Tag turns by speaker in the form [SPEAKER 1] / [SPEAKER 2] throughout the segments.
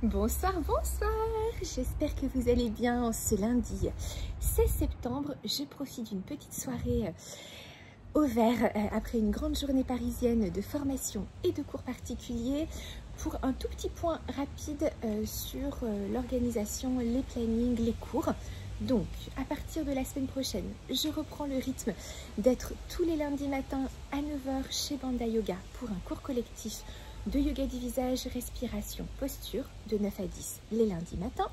[SPEAKER 1] Bonsoir, bonsoir, j'espère que vous allez bien ce lundi 16 septembre. Je profite d'une petite soirée au vert après une grande journée parisienne de formation et de cours particuliers pour un tout petit point rapide sur l'organisation, les plannings, les cours. Donc, à partir de la semaine prochaine, je reprends le rythme d'être tous les lundis matins à 9 h chez Banda Yoga pour un cours collectif de yoga du visage, respiration, posture, de 9 à 10 les lundis matins.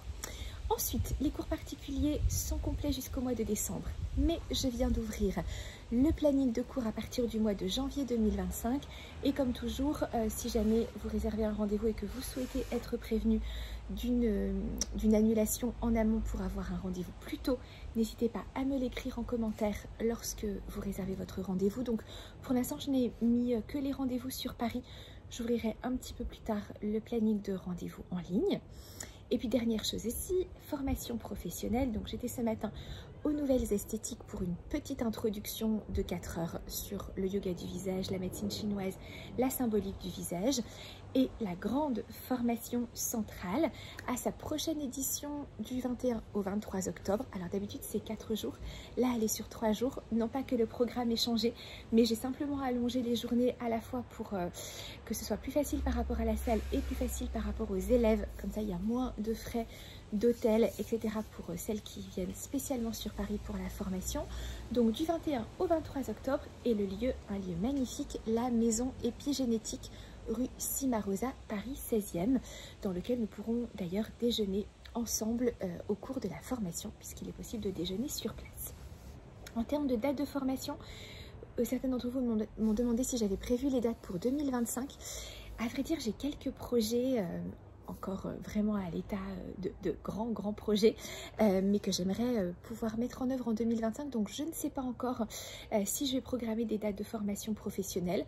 [SPEAKER 1] Ensuite, les cours particuliers sont complets jusqu'au mois de décembre, mais je viens d'ouvrir le planning de cours à partir du mois de janvier 2025. Et comme toujours, si jamais vous réservez un rendez-vous et que vous souhaitez être prévenu d'une annulation en amont pour avoir un rendez-vous plus tôt, n'hésitez pas à me l'écrire en commentaire lorsque vous réservez votre rendez-vous. Donc pour l'instant, je n'ai mis que les rendez-vous sur Paris. J'ouvrirai un petit peu plus tard le planning de rendez-vous en ligne. Et puis dernière chose ici, formation professionnelle. Donc j'étais ce matin aux Nouvelles Esthétiques pour une petite introduction de 4 heures sur le yoga du visage, la médecine chinoise, la symbolique du visage. Et la grande formation centrale à sa prochaine édition du 21 au 23 octobre. Alors d'habitude c'est 4 jours, là elle est sur 3 jours. Non pas que le programme ait changé, mais j'ai simplement allongé les journées à la fois pour que ce soit plus facile par rapport à la salle et plus facile par rapport aux élèves. Comme ça il y a moins de frais d'hôtel, etc. pour celles qui viennent spécialement sur Paris pour la formation. Donc du 21 au 23 octobre, et le lieu, un lieu magnifique, la maison épigénétique rue Cimarosa, Paris 16e, dans lequel nous pourrons d'ailleurs déjeuner ensemble au cours de la formation, puisqu'il est possible de déjeuner sur place. En termes de date de formation, certains d'entre vous m'ont demandé si j'avais prévu les dates pour 2025. À vrai dire, j'ai quelques projets encore vraiment à l'état de grands projets, mais que j'aimerais pouvoir mettre en œuvre en 2025. Donc je ne sais pas encore si je vais programmer des dates de formation professionnelle,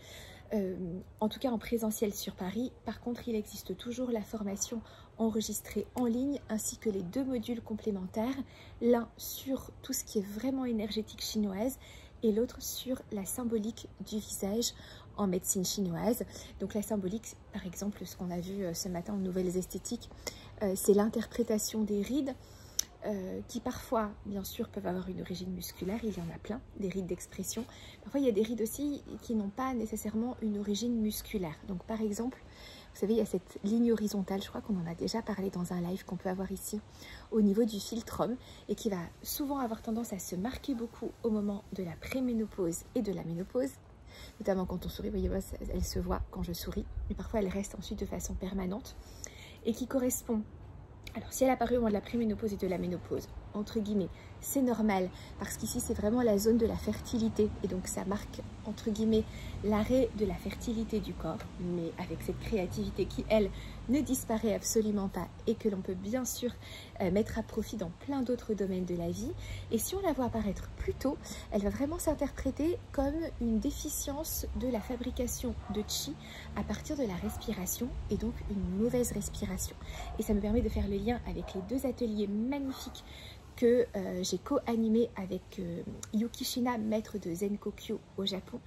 [SPEAKER 1] en tout cas en présentiel sur Paris. Par contre, il existe toujours la formation enregistrée en ligne, ainsi que les 2 modules complémentaires, l'un sur tout ce qui est vraiment énergétique chinoise et l'autre sur la symbolique du visage en médecine chinoise. Donc la symbolique, par exemple, ce qu'on a vu ce matin en Nouvelles Esthétiques, c'est l'interprétation des rides qui parfois, bien sûr, peuvent avoir une origine musculaire. Il y en a plein, des rides d'expression. Parfois, il y a des rides aussi qui n'ont pas nécessairement une origine musculaire. Donc par exemple, vous savez, il y a cette ligne horizontale, je crois qu'on en a déjà parlé dans un live qu'on peut avoir ici, au niveau du philtrum, et qui va souvent avoir tendance à se marquer beaucoup au moment de la préménopause et de la ménopause. Notamment quand on sourit, vous voyez, elle se voit quand je souris, mais parfois elle reste ensuite de façon permanente, et qui correspond, alors si elle apparaît au moment de la préménopause et de la ménopause, entre guillemets, c'est normal, parce qu'ici c'est vraiment la zone de la fertilité, et donc ça marque, entre guillemets, l'arrêt de la fertilité du corps, mais avec cette créativité qui, elle, ne disparaît absolument pas, et que l'on peut bien sûr mettre à profit dans plein d'autres domaines de la vie. Et si on la voit apparaître plus tôt, elle va vraiment s'interpréter comme une déficience de la fabrication de chi à partir de la respiration, et donc une mauvaise respiration. Et ça me permet de faire le lien avec les 2 ateliers magnifiques que j'ai co-animé avec Yuki Shina, maître de Zen Kokyo au Japon,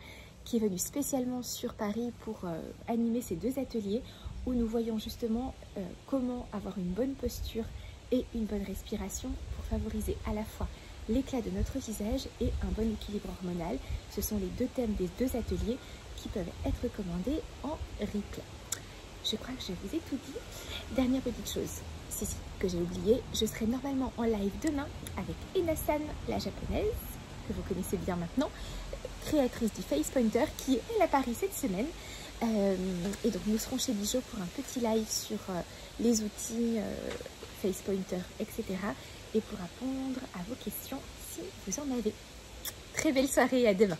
[SPEAKER 1] qui est venu spécialement sur Paris pour animer ces 2 ateliers où nous voyons justement comment avoir une bonne posture et une bonne respiration pour favoriser à la fois l'éclat de notre visage et un bon équilibre hormonal. Ce sont les 2 thèmes des 2 ateliers qui peuvent être commandés en replay. Je crois que je vous ai tout dit. Dernière petite chose, que j'ai oublié, je serai normalement en live demain avec Enasan, la japonaise, que vous connaissez bien maintenant, créatrice du Face Pointer, qui est à Paris cette semaine. Et donc nous serons chez Bijou pour un petit live sur les outils Face Pointer, etc. et pour répondre à vos questions si vous en avez. Très belle soirée, à demain.